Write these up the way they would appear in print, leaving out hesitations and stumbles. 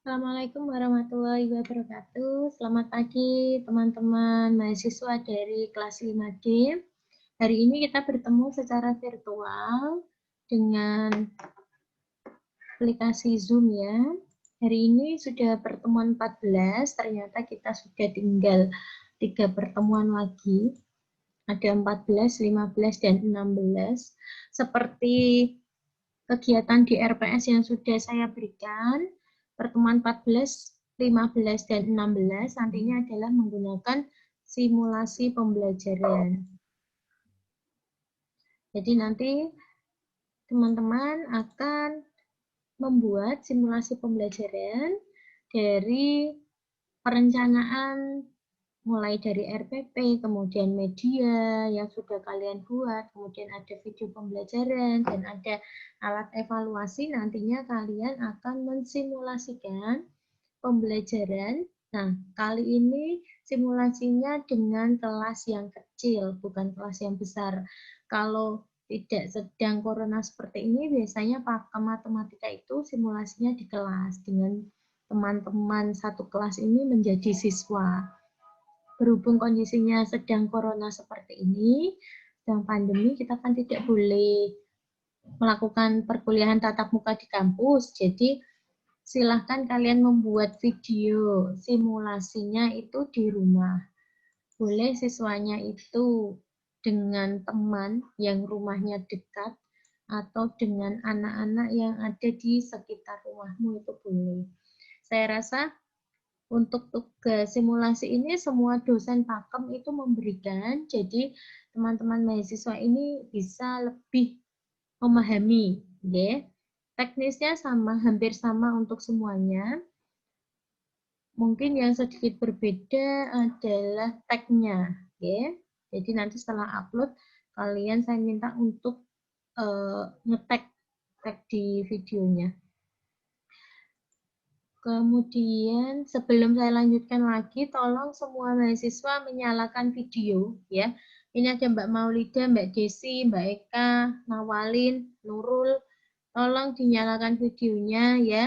Assalamualaikum warahmatullahi wabarakatuh. Selamat pagi teman-teman mahasiswa dari kelas 5D. Hari ini kita bertemu secara virtual dengan aplikasi Zoom ya. Hari ini sudah pertemuan 14, ternyata kita sudah tinggal 3 pertemuan lagi. Ada 14, 15, dan 16. Seperti kegiatan di RPS yang sudah saya berikan, pertemuan 14, 15, dan 16 nantinya adalah menggunakan simulasi pembelajaran. Jadi nanti teman-teman akan membuat simulasi pembelajaran dari perencanaan mulai dari RPP, kemudian media yang sudah kalian buat, kemudian ada video pembelajaran, dan ada alat evaluasi. Nantinya kalian akan mensimulasikan pembelajaran. Nah, kali ini simulasinya dengan kelas yang kecil, bukan kelas yang besar. Kalau tidak sedang corona seperti ini, biasanya pakem matematika itu simulasinya di kelas dengan teman-teman satu kelas ini menjadi siswa. Berhubung kondisinya sedang corona seperti ini, sedang pandemi, kita kan tidak boleh melakukan perkuliahan tatap muka di kampus. Jadi silahkan kalian membuat video simulasinya itu di rumah. Boleh siswanya itu dengan teman yang rumahnya dekat atau dengan anak-anak yang ada di sekitar rumahmu itu boleh. Saya rasa untuk tugas simulasi ini semua dosen pakem itu memberikan, jadi teman-teman mahasiswa ini bisa lebih memahami, ya. Teknisnya sama, hampir sama untuk semuanya. Mungkin yang sedikit berbeda adalah tag-nya, ya. Jadi nanti setelah upload, kalian saya minta untuk nge-tag di videonya. Kemudian sebelum saya lanjutkan lagi, tolong semua mahasiswa menyalakan video ya. Ini ada Mbak Maulida, Mbak Desi, Mbak Eka, Nawalin, Nurul. Tolong dinyalakan videonya ya.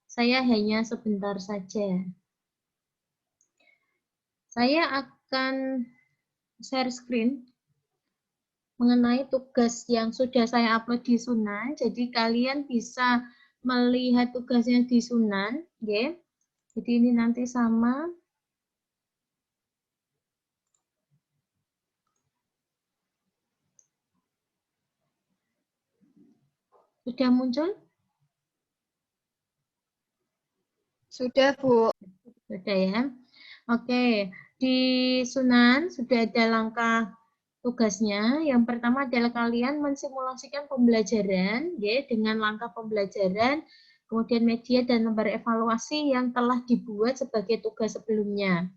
Saya hanya sebentar saja. Saya akan share screen mengenai tugas yang sudah saya upload di Sunan. Jadi kalian bisa melihat tugasnya di Sunan, ya. Jadi ini nanti sama. Sudah muncul? Sudah, Bu. Sudah ya. Oke, di Sunan sudah ada langkah tugasnya. Yang pertama adalah kalian mensimulasikan pembelajaran, ya, dengan langkah pembelajaran, kemudian media dan lembar evaluasi yang telah dibuat sebagai tugas sebelumnya.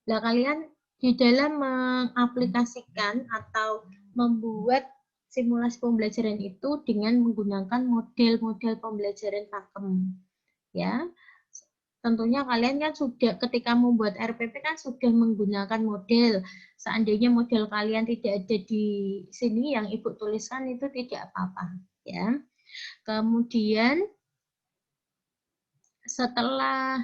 Nah, kalian di dalam mengaplikasikan atau membuat simulasi pembelajaran itu dengan menggunakan model-model pembelajaran pakem. Ya, tentunya kalian kan sudah ketika membuat RPP kan sudah menggunakan model. Seandainya model kalian tidak ada di sini yang Ibu tuliskan itu tidak apa-apa, ya. Kemudian setelah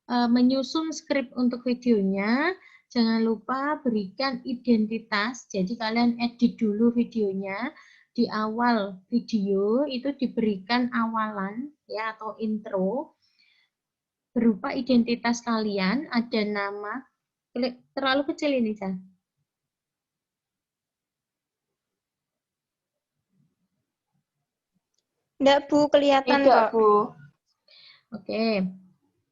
menyusun skrip untuk videonya, jangan lupa berikan identitas. Jadi kalian edit dulu videonya. Di awal video itu diberikan awalan ya atau intro berupa identitas kalian, ada nama. Terlalu kecil ini, Cah. Enggak, Bu, kelihatan Tidak, kok. Bu. Oke.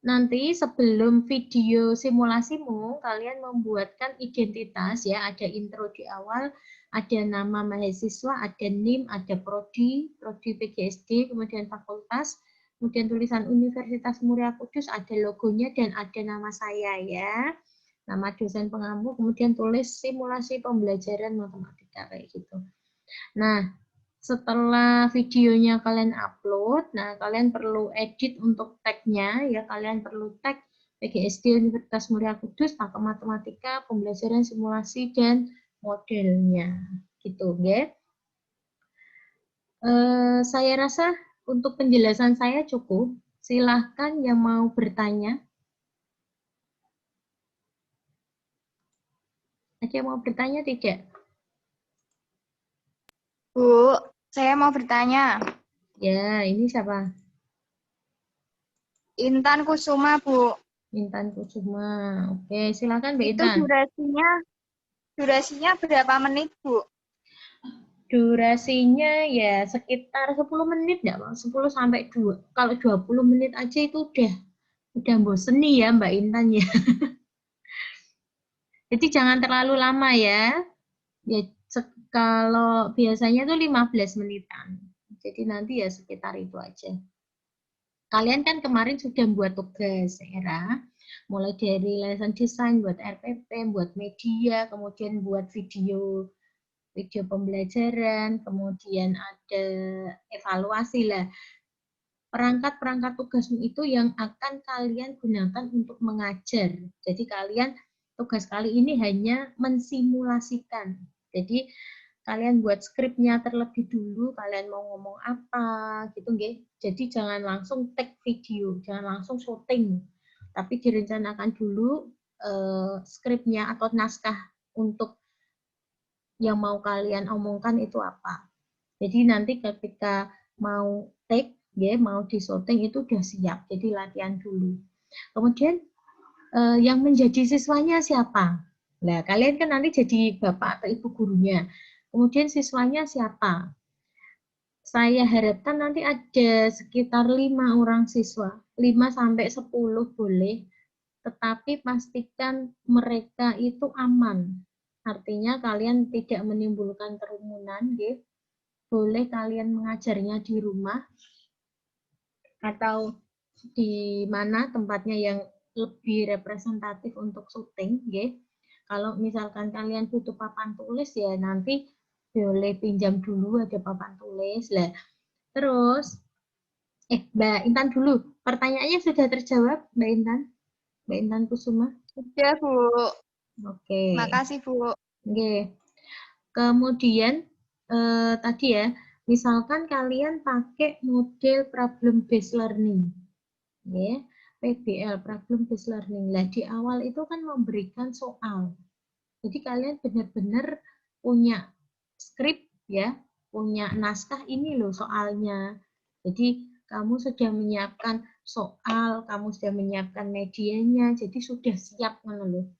Nanti sebelum video simulasimu, kalian membuatkan identitas ya, ada intro di awal, ada nama mahasiswa, ada NIM, ada prodi PGSD, kemudian fakultas, kemudian tulisan Universitas Muria Kudus, ada logonya dan ada nama saya ya, nama dosen pengampu, kemudian tulis simulasi pembelajaran matematika kayak gitu. Nah, setelah videonya kalian upload, nah kalian perlu edit untuk tag-nya ya, kalian perlu tag PGSD Universitas Muria Kudus, pakai matematika, pembelajaran simulasi dan modelnya, gitu ya. Saya rasa untuk penjelasan saya cukup. Silahkan yang mau bertanya. Ada yang mau bertanya tidak? Bu, saya mau bertanya. Ya, ini siapa? Intan Kusuma, Bu. Intan Kusuma. Oke, silakan Mbak Itu Intan. durasinya berapa menit, Bu? Durasinya ya sekitar 10 menit enggak, Bang? 10 sampai 2. Kalau 20 menit aja itu udah bosen nih ya Mbak Intan ya. Jadi jangan terlalu lama ya. Ya kalau biasanya tuh 15 menitan. Jadi nanti ya sekitar itu aja. Kalian kan kemarin sudah buat tugas, Era. Mulai dari lesson design, buat RPP, buat media, kemudian buat video pembelajaran, kemudian ada evaluasi lah. Perangkat-perangkat tugasmu itu yang akan kalian gunakan untuk mengajar. Jadi kalian tugas kali ini hanya mensimulasikan. Jadi kalian buat skripnya terlebih dulu, kalian mau ngomong apa gitu nggih. Jadi jangan langsung take video, jangan langsung syuting. Tapi direncanakan dulu skripnya atau naskah untuk yang mau kalian omongkan itu apa. Jadi nanti ketika mau take, ya, mau di syuting itu udah siap. Jadi latihan dulu. Kemudian yang menjadi siswanya siapa? Nah, kalian kan nanti jadi bapak atau ibu gurunya. Kemudian siswanya siapa? Saya harapkan nanti ada sekitar 5 orang siswa. 5 sampai 10 boleh. Tetapi pastikan mereka itu aman. Artinya kalian tidak menimbulkan kerumunan, gitu. Boleh kalian mengajarnya di rumah atau di mana tempatnya yang lebih representatif untuk syuting, nggih. Kalau misalkan kalian butuh papan tulis ya nanti boleh pinjam dulu ada papan tulis lah. Terus Mbak Intan dulu, pertanyaannya sudah terjawab Mbak Intan? Mbak Intan Kusuma? Sudah, Bu. Oke. Makasih, Bu. Oke. Kemudian tadi ya, misalkan kalian pakai model problem based learning, ya, PBL, problem based learning. Lah di awal itu kan memberikan soal. Jadi kalian benar-benar punya skrip ya, punya naskah ini loh soalnya. Jadi kamu sudah menyiapkan soal, kamu sudah menyiapkan medianya, jadi sudah siap loh.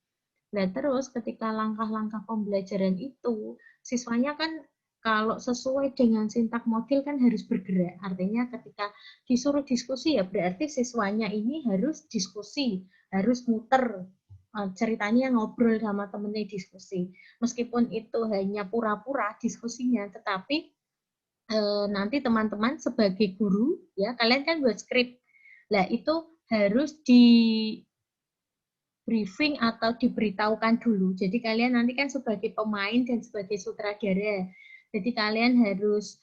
Nah, terus ketika langkah-langkah pembelajaran itu, siswanya kan kalau sesuai dengan sintak model kan harus bergerak. Artinya ketika disuruh diskusi ya berarti siswanya ini harus diskusi, harus muter ceritanya ngobrol sama temennya diskusi. Meskipun itu hanya pura-pura diskusinya, tetapi nanti teman-teman sebagai guru ya kalian kan buat skrip. Nah, itu harus di briefing atau diberitahukan dulu. Jadi kalian nanti kan sebagai pemain dan sebagai sutradara. Jadi kalian harus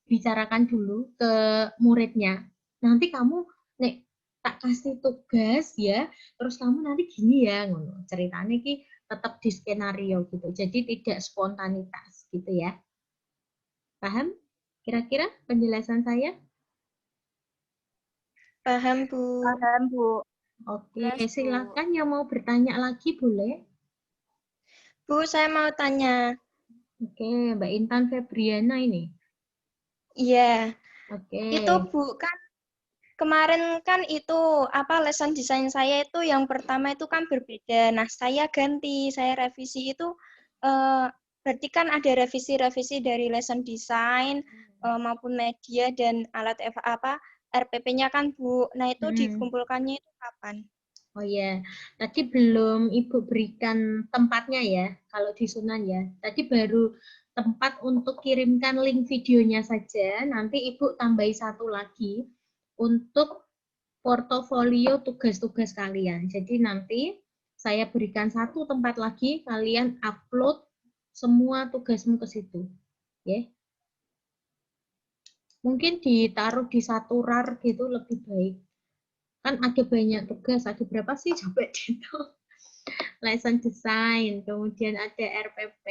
bicarakan dulu ke muridnya. Nanti kamu nek tak kasih tugas ya, terus kamu nanti gini ya, ceritanya ki tetap di skenario gitu. Jadi tidak spontanitas gitu ya. Paham? Kira-kira penjelasan saya? Paham, Bu. Paham, Bu. Oke, Jelas, Bu. silakan yang mau bertanya lagi boleh. Bu, saya mau tanya. Oke, Mbak Intan Febriana ini. Iya. Oke. Itu, Bu, kan kemarin kan itu apa lesson desain saya itu yang pertama itu kan berbeda. Nah, saya ganti, saya revisi itu berarti kan ada revisi-revisi dari lesson design maupun media dan alat apa RPP-nya kan, Bu. Nah, itu dikumpulkannya itu kapan? Oh ya, tadi belum Ibu berikan tempatnya ya, kalau di Sunan ya. Tadi baru tempat untuk kirimkan link videonya saja, nanti Ibu tambahi satu lagi untuk portofolio tugas-tugas kalian. Jadi nanti saya berikan satu tempat lagi, kalian upload semua tugasmu ke situ. Ya. Mungkin ditaruh di satu RAR gitu lebih baik. Kan ada banyak tugas, ada berapa sih coba itu? Lesson design, kemudian ada RPP,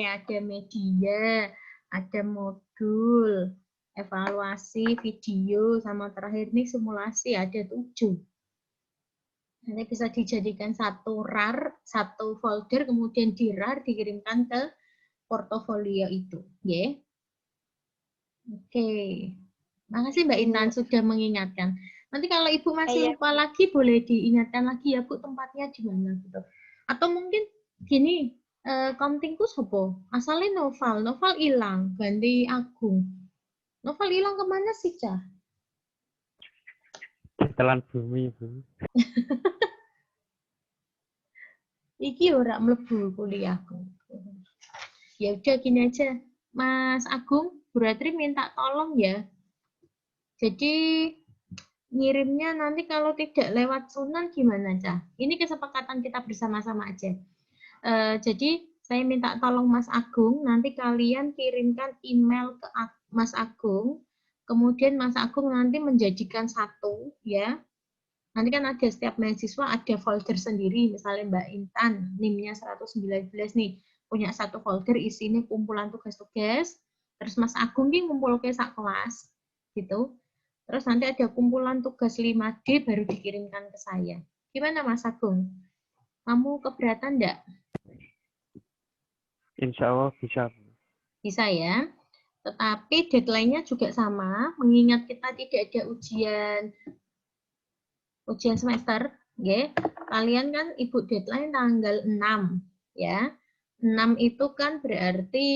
ada media, ada modul, Evaluasi, video, sama terakhir nih simulasi, ada 7. Nanti bisa dijadikan satu RAR, satu folder, kemudian di RAR dikirimkan ke portofolio itu. Ya. Oke. Makasih Mbak Intan sudah mengingatkan. Nanti kalau Ibu masih lupa lagi, boleh diingatkan lagi ya Bu, tempatnya di mana gitu. Atau mungkin gini, kontingku sopo? Asalnya Noval hilang, ganti Agung. Noval hilang kemana sih, Cah? Ditelan bumi, Bu. Iki ora mlebu kuliahku. Ya udah gini aja. Mas Agung, Bu Ratri minta tolong ya. Jadi ngirimnya nanti kalau tidak lewat Sunan gimana, Cah? Ini kesepakatan kita bersama-sama aja. Jadi saya minta tolong Mas Agung, nanti kalian kirimkan email ke Mas Agung, kemudian Mas Agung nanti menjadikan satu, ya. Nanti kan ada setiap mahasiswa ada folder sendiri, misalnya Mbak Intan, NIM-nya 119 nih, punya satu folder isinya kumpulan tugas-tugas, terus Mas Agung ini ngumpul ke sak kelas, gitu. Terus nanti ada kumpulan tugas 5D baru dikirimkan ke saya. Gimana Mas Agung? Kamu keberatan enggak? Insya Allah bisa. Bisa ya. Tetapi deadline-nya juga sama, mengingat kita tidak ada ujian semester, ya. Kalian kan Ibu deadline tanggal 6, ya. 6 itu kan berarti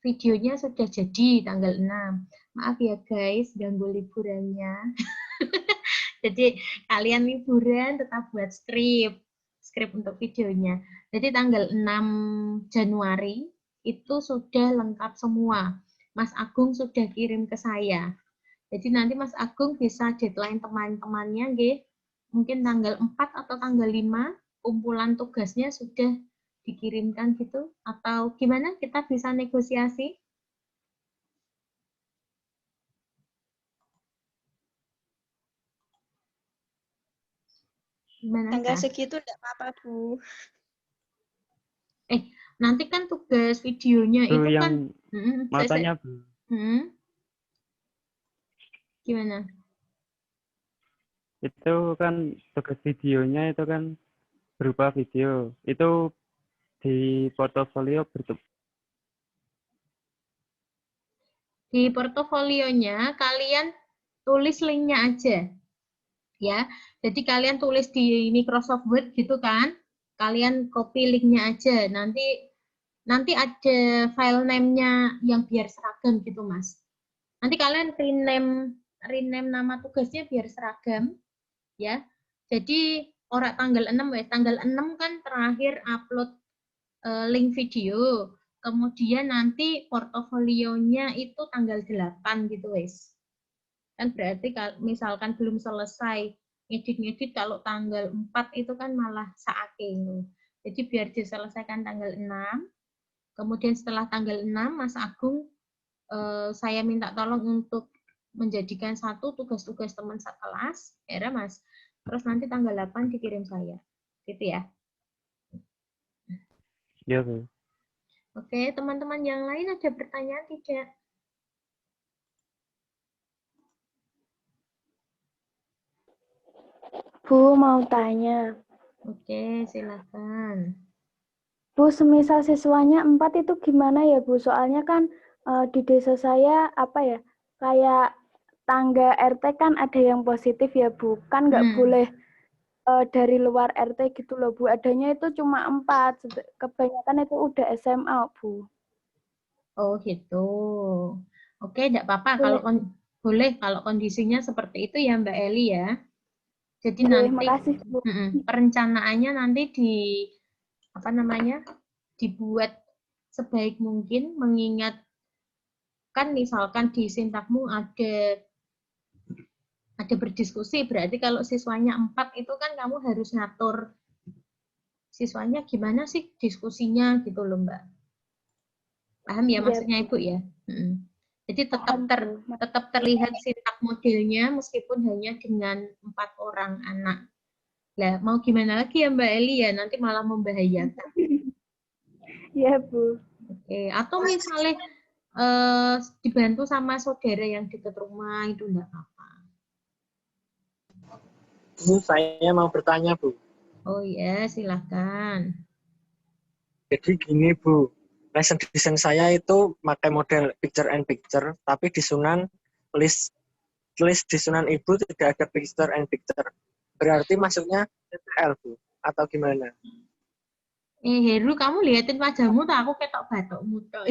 videonya sudah jadi tanggal 6. Maaf ya guys, ganggu liburannya. Jadi kalian liburan tetap buat skrip untuk videonya. Jadi tanggal 6 Januari itu sudah lengkap semua. Mas Agung sudah kirim ke saya. Jadi nanti Mas Agung bisa deadline teman-temannya, nggih. Mungkin tanggal 4 atau tanggal 5 kumpulan tugasnya sudah dikirimkan gitu, atau gimana kita bisa negosiasi? Gimana, Tanggal Kak? segitu enggak apa-apa, Bu. Nanti kan tugas videonya Bu, itu yang kan mau tanya, Bu. Gimana? Itu kan tugas videonya itu kan berupa video. Itu di portofolio bentuk. Di portofolionya kalian tulis linknya aja, ya. Jadi kalian tulis di Microsoft Word gitu kan, kalian copy linknya aja. Nanti ada file name-nya yang biar seragam gitu, Mas. Nanti kalian rename nama tugasnya biar seragam, ya. Jadi orang tanggal 6 wes, tanggal 6 kan terakhir upload link video. Kemudian nanti portofolionya itu tanggal 8 gitu wes. Kan berarti kalau misalkan belum selesai ngedit-ngedit kalau tanggal 4 itu kan malah saake. Jadi biar diselesaikan tanggal 6. Kemudian setelah tanggal 6 Mas Agung saya minta tolong untuk menjadikan satu tugas-tugas teman sekelas, ya Mas. Terus nanti tanggal 8 dikirim saya. Gitu ya. Ya, Bu. Oke, teman-teman yang lain ada pertanyaan tidak? Bu, mau tanya. Oke, silakan. Bu, semisal siswanya 4 itu gimana ya, Bu? Soalnya kan di desa saya, apa ya, kayak tangga RT kan ada yang positif ya, Bu. Kan nggak boleh dari luar RT gitu loh, Bu. Adanya itu cuma 4. Kebanyakan itu udah SMA, Bu. Oh gitu. Oke, enggak apa-apa kalau boleh kalau kondisinya seperti itu ya Mbak Eli ya. Jadi Boleh, nanti makasih, Bu. perencanaannya nanti dibuat sebaik mungkin, mengingat kan misalkan di Sintakmu ada berdiskusi, berarti kalau siswanya 4 itu kan kamu harus ngatur siswanya gimana sih diskusinya gitu loh Mbak. Paham ya maksudnya Ibu ya? Jadi tetap terlihat sintak modelnya meskipun hanya dengan 4 orang anak. Lah mau gimana lagi ya Mbak Eli ya, nanti malah membahayakan. Iya, Bu. Oke, atau misalnya dibantu sama saudara yang dekat rumah itu enggak apa-apa. Bu, saya mau bertanya, Bu. Oh ya, silahkan. Jadi gini, Bu. Lesson design saya itu pakai model picture and picture, tapi di Sunan list di Sunan Ibu tidak ada picture and picture. Berarti maksudnya TTL, Bu, atau gimana? Heru, kamu liatin wajahmu tuh, aku ketok batukmu tuh.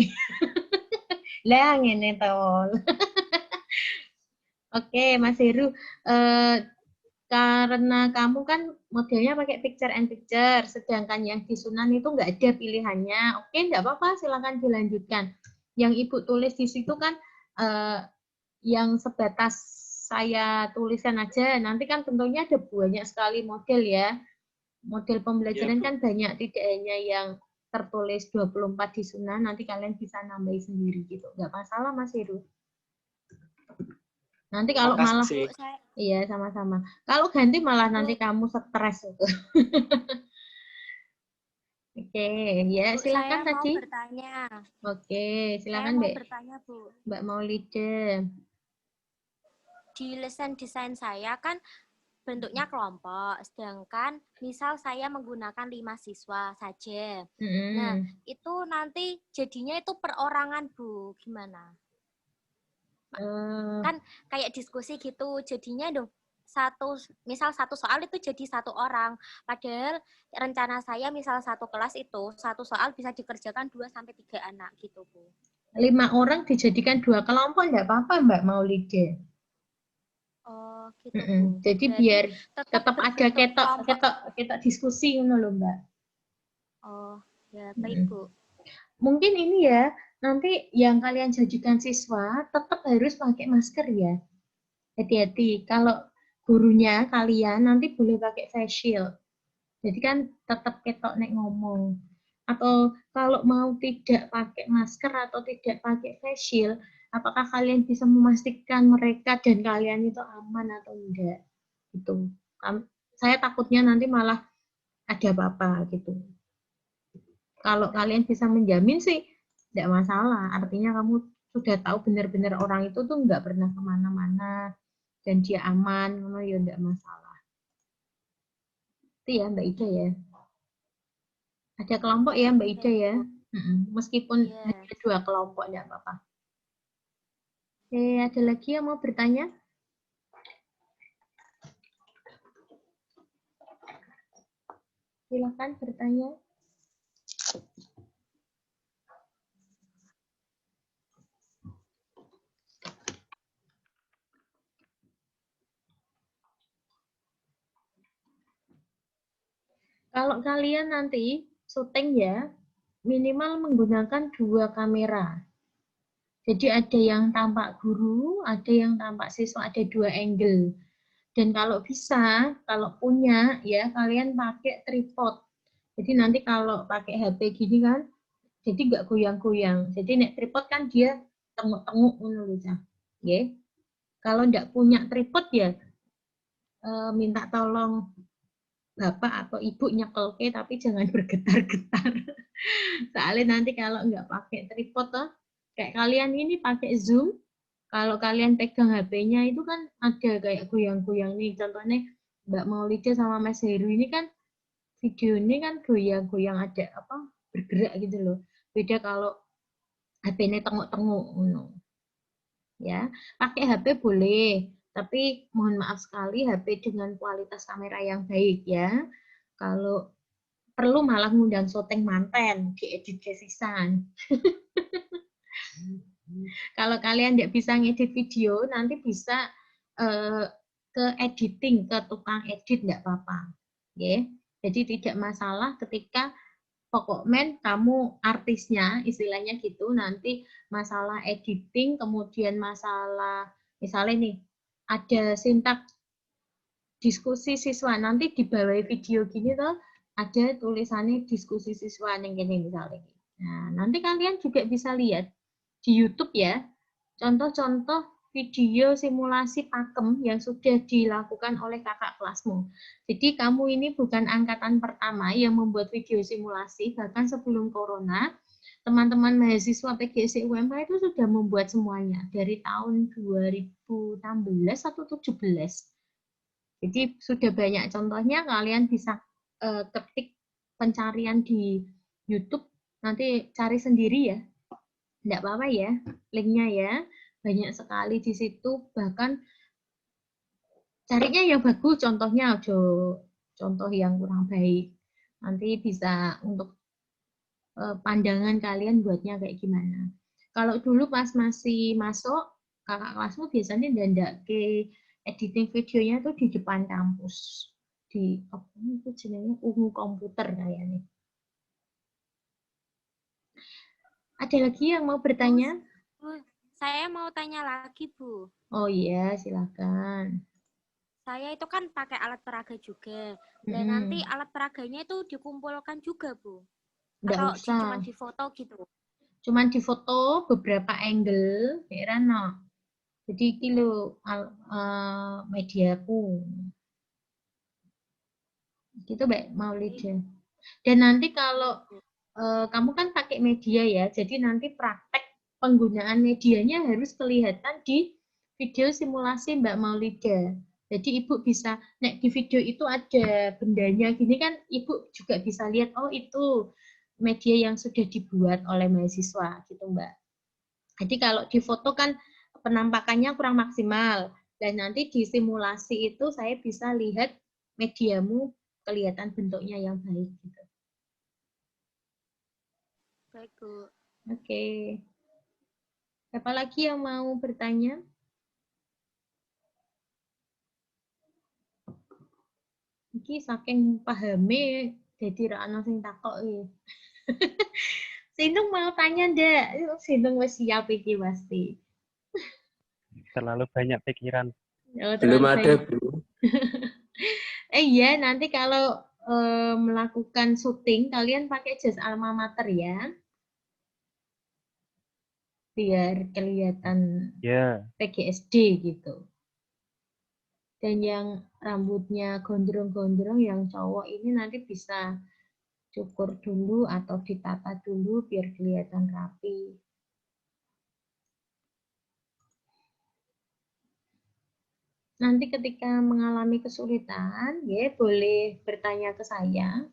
Lah, ngene tol. Oke, Mas Heru. Karena kamu kan modelnya pakai picture and picture, sedangkan yang di Sunan itu nggak ada pilihannya. Oke, nggak apa-apa, silakan dilanjutkan. Yang Ibu tulis di situ kan yang sebatas saya tuliskan aja, nanti kan tentunya ada banyak sekali model ya. Model pembelajaran kan banyak, tidak hanya yang tertulis 24 di Sunan, nanti kalian bisa nambahin sendiri gitu. Nggak masalah, Mas Heru. Nanti kalau malah, iya sama-sama. Kalau ganti malah nanti kamu stres itu. Oke, ya silakan saya tadi. Mau bertanya. Oke, silakan saya mau Mbak. Bertanya, Bu. Mbak Maulide. Di lesson desain saya kan bentuknya kelompok, sedangkan misal saya menggunakan 5 siswa saja. Nah, itu nanti jadinya itu perorangan, Bu. Gimana? Kan kayak diskusi gitu, jadinya dong misal satu soal itu jadi 1 orang, padahal rencana saya misal 1 kelas itu 1 soal bisa dikerjakan 2-3 anak gitu, Bu. 5 orang dijadikan 2 kelompok enggak apa-apa, Mbak Maulide. Oh, gitu, Bu. Jadi biar tetap ada ketok diskusi ngono lho, Mbak. Oh, ya baik, Bu. Mungkin ini ya, nanti yang kalian jadikan siswa tetap harus pakai masker ya. Hati-hati, kalau gurunya kalian nanti boleh pakai face shield. Jadi kan tetap ketok nek ngomong. Atau kalau mau tidak pakai masker atau tidak pakai face shield, apakah kalian bisa memastikan mereka dan kalian itu aman atau enggak? Gitu. Saya takutnya nanti malah ada apa-apa gitu. Kalau kalian bisa menjamin sih, tidak masalah. Artinya kamu sudah tahu benar-benar orang itu tuh nggak pernah kemana-mana dan dia aman, ya nggak masalah. Itu ya Mbak Ida ya. Ada kelompok ya Mbak Ida ya. Meskipun hanya 2 kelompok nggak apa-apa. Oke, ada lagi yang mau bertanya? Silakan bertanya. Kalau kalian nanti syuting ya, minimal menggunakan 2 kamera. Jadi ada yang tampak guru, ada yang tampak siswa, ada 2 angle. Dan kalau bisa, kalau punya ya ya pakai tripod. Jadi nanti kalau pakai HP gini kan, jadi nggak goyang-goyang. Jadi nek tripod kan dia tenguk-tenguk ngono ya. Kalau nggak punya tripod ya minta tolong bapak atau ibu nyekelke tapi jangan bergetar-getar. Soalnya nanti kalau nggak pakai tripod kayak kalian ini pakai Zoom, kalau kalian pegang HP-nya itu kan ada kayak goyang-goyang nih. Contohnya Mbak Maulida sama Mas Heru ini kan video ini kan goyang-goyang ada apa bergerak gitu loh. Beda kalau HP-nya tenguk-tenguk. Ya, pakai HP boleh, tapi mohon maaf sekali HP dengan kualitas kamera yang baik ya. Kalau perlu malah ngundang syuting manten, diedit kesisan. Kalau kalian tidak bisa ngedit video, nanti bisa ke editing, ke tukang edit tidak apa-apa. Ya. Jadi tidak masalah ketika pokoknya kamu artisnya, istilahnya gitu, nanti masalah editing, kemudian masalah, misalnya nih, ada sintak diskusi siswa, nanti di bawah video gini tuh, ada tulisannya diskusi siswa, yang gini misalnya. Nah, nanti kalian juga bisa lihat di YouTube ya, contoh-contoh video simulasi pakem yang sudah dilakukan oleh kakak kelasmu. Jadi kamu ini bukan angkatan pertama yang membuat video simulasi, bahkan sebelum corona, teman-teman mahasiswa PGSD UMH itu sudah membuat semuanya dari tahun 2016 atau 17. Jadi sudah banyak contohnya, kalian bisa ketik pencarian di YouTube, nanti cari sendiri ya. Enggak apa-apa ya, linknya ya. Banyak sekali di situ, bahkan carinya yang bagus, contohnya contoh yang kurang baik. Nanti bisa untuk pandangan kalian buatnya kayak gimana. Kalau dulu pas masih masuk, kakak kelasmu biasanya ndak ke editing videonya tuh di depan kampus. Di apa itu jenenge ungu komputer kayaknya. Ada lagi yang mau bertanya? Bu, saya mau tanya lagi, Bu. Oh iya, silakan. Saya itu kan pakai alat peraga juga. Dan nanti alat peraganya itu dikumpulkan juga, Bu. Nggak Atau usah. cuma di foto gitu? Cuman di foto beberapa angle, daerah no. Jadi kilo mediaku. Gitu Mbak Maulida. Dan nanti kalau kamu kan pakai media ya, jadi nanti praktek penggunaan medianya harus kelihatan di video simulasi Mbak Maulida. Jadi Ibu bisa, nek di video itu ada bendanya gini kan, Ibu juga bisa lihat, oh itu media yang sudah dibuat oleh mahasiswa gitu Mbak. Jadi kalau di foto kan penampakannya kurang maksimal, dan nanti di simulasi itu saya bisa lihat mediamu kelihatan bentuknya yang baik gitu. Baik, Bu. Oke. Siapa lagi yang mau bertanya? Iki saking pahami jadi ra ana sing takoki. Sinung mau tanya ndak? Sinung wis siap iki pasti. Terlalu banyak pikiran. Oh, Belum ada, banyak. Bu. Iya, nanti kalau melakukan syuting kalian pakai jas alma mater ya. Biar kelihatan PGSD gitu. Dan yang rambutnya gondrong-gondrong yang cowok ini nanti bisa cukur dulu atau ditata dulu biar kelihatan rapi. Nanti ketika mengalami kesulitan, ya boleh bertanya ke saya.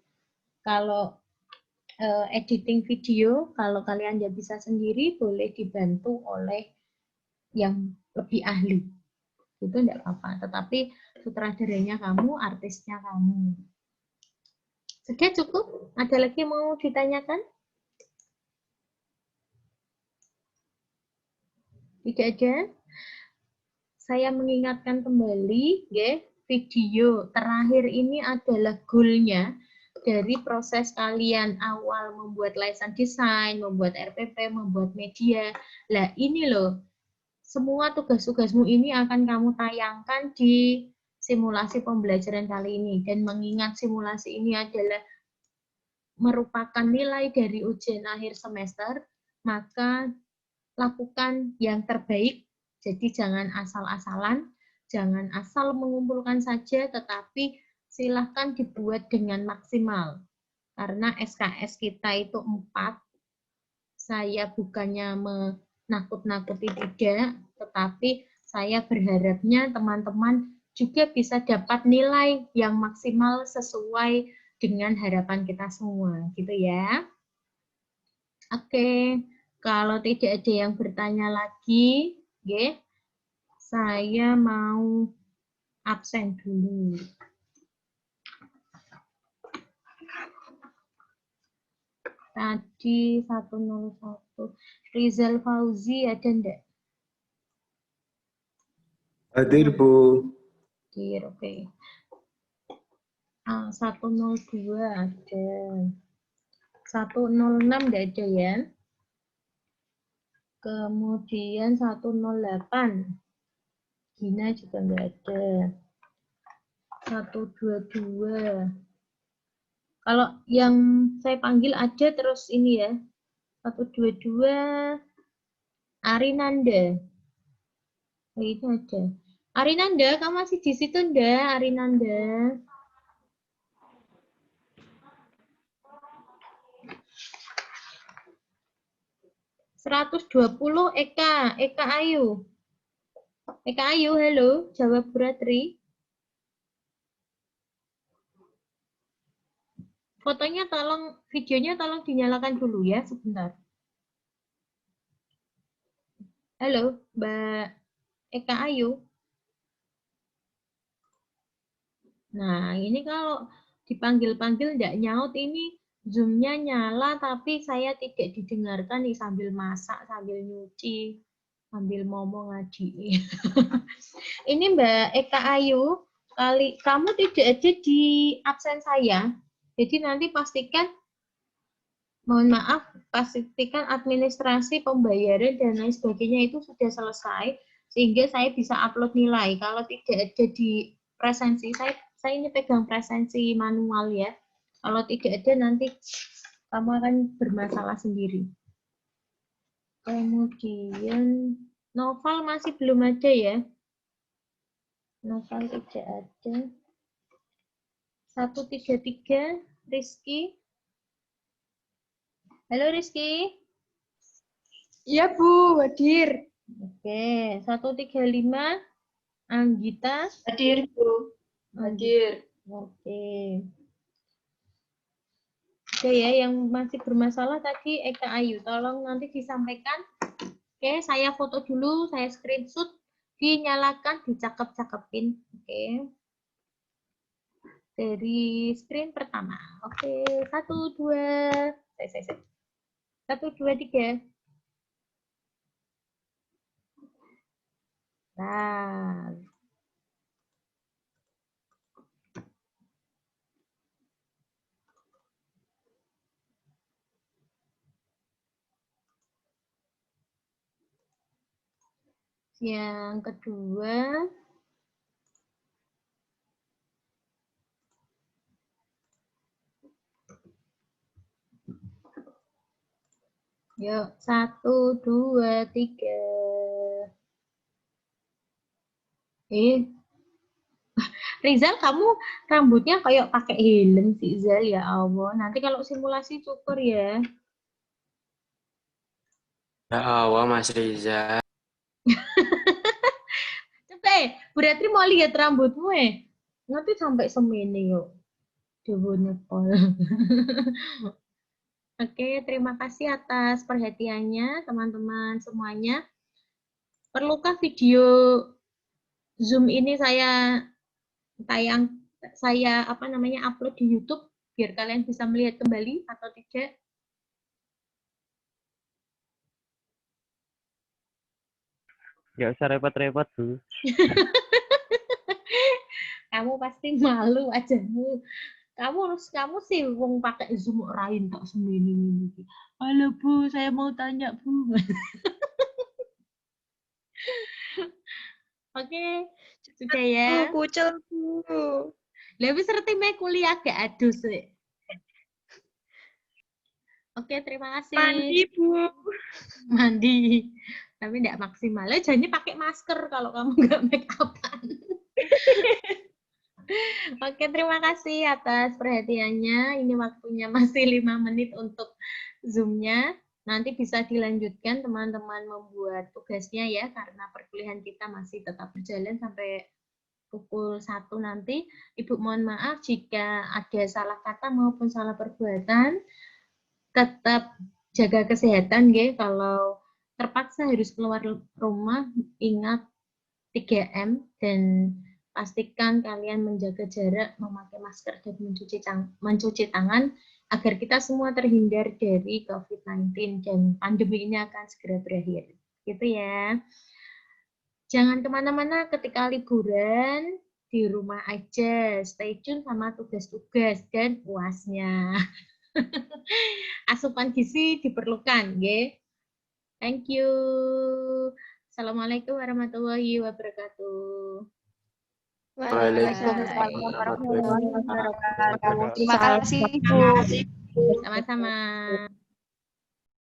Kalau editing video, kalau kalian tidak bisa sendiri, boleh dibantu oleh yang lebih ahli. Itu tidak apa-apa. Tetapi sutradaranya kamu, artisnya kamu. Sudah cukup? Ada lagi yang mau ditanyakan? Tidak ada? Saya mengingatkan kembali, ya, video terakhir ini adalah goalnya dari proses kalian awal membuat license design, membuat RPP, membuat media. Lah ini loh, semua tugas-tugasmu ini akan kamu tayangkan di simulasi pembelajaran kali ini. Dan mengingat simulasi ini adalah merupakan nilai dari ujian akhir semester, maka lakukan yang terbaik. Jadi jangan asal-asalan, jangan asal mengumpulkan saja, tetapi silahkan dibuat dengan maksimal. Karena SKS kita itu 4, saya bukannya menakut-nakuti tidak, tetapi saya berharapnya teman-teman juga bisa dapat nilai yang maksimal sesuai dengan harapan kita semua, gitu ya. Oke. Kalau tidak ada yang bertanya lagi, saya mau absen dulu. Tadi 101. Rizal Fauzi ada enggak? Hadir, Bu. Hadir, oke. 102 ada. 106 enggak ada ya? Kemudian 108. Gina juga enggak ada. 122. Kalau yang saya panggil ada terus ini ya. 122. Arinanda. Oh, itu ada. Arinanda, kamu masih di situ enggak, Arinanda? 120 Eka Ayu. Eka Ayu, halo, jawab Bu Ratri. Fotonya tolong, videonya tolong dinyalakan dulu ya, sebentar. Halo, Mbak Eka Ayu. Nah, ini kalau dipanggil-panggil nggak nyaut, ini Zoom-nya nyala, tapi saya tidak didengarkan nih sambil masak, sambil nyuci, sambil ngomong ngaji. Ini Mbak Eka Ayu, kamu tidak ada di absen saya, jadi nanti pastikan, mohon maaf, pastikan administrasi pembayaran dan lain sebagainya itu sudah selesai, sehingga saya bisa upload nilai. Kalau tidak ada di presensi, saya ini pegang presensi manual ya. Kalau tidak ada nanti kamu akan bermasalah sendiri. Kemudian Noval masih belum ada ya. Noval tidak ada. 133 Rizky. Halo Rizky. Iya Bu, hadir. Oke, 135 Anggita. Hadir Bu. Hadir. Oke. Oke ya, yang masih bermasalah tadi Eka Ayu, tolong nanti disampaikan. Oke, saya foto dulu, saya screenshot, dinyalakan, dicakep-cakepin. Oke. Dari screen pertama. Oke, 1, 2, 1, 2, 3. Nah. Yang kedua, yuk, 1, 2, 3. Rizal, kamu rambutnya kayak pakai helm sih, Zal, ya Allah. Nanti kalau simulasi cukur ya. Ya Allah, Mas Riza. Coba, Bu Ratri mau lihat rambutmu nanti sampai semini yuk. Coba nyepol. Oke, terima kasih atas perhatiannya teman-teman semuanya. Perlukah video Zoom ini saya upload di YouTube biar kalian bisa melihat kembali atau tidak? Nggak usah repot-repot, Bu. Kamu pasti malu ajamu. Kamu sih wong pakai Zoom rain tak semini. Halo Bu, saya mau tanya Bu. Oke, sudah ya. Kucel Bu. Lebih serti me kuliah gak aduh sih. Oke, terima kasih. Mandi Bu. Mandi. Tapi tidak maksimal. Jangan pakai masker kalau kamu nggak make upan. Oke, terima kasih atas perhatiannya. Ini waktunya masih 5 menit untuk Zoom-nya. Nanti bisa dilanjutkan teman-teman membuat tugasnya ya, karena perkuliahan kita masih tetap berjalan sampai pukul 1 nanti. Ibu mohon maaf jika ada salah kata maupun salah perbuatan. Tetap jaga kesehatan ya. Kalau terpaksa harus keluar rumah, ingat 3M dan pastikan kalian menjaga jarak, memakai masker dan mencuci tangan agar kita semua terhindar dari COVID-19 dan pandemi ini akan segera berakhir. Gitu ya. Jangan kemana-mana ketika liburan, di rumah aja, stay tune sama tugas-tugas dan UASnya. Asupan gizi diperlukan, ya. Thank you. Assalamualaikum warahmatullahi wabarakatuh. Waalaikumsalam warahmatullahi wabarakatuh. Terima kasih Bu. Sama-sama.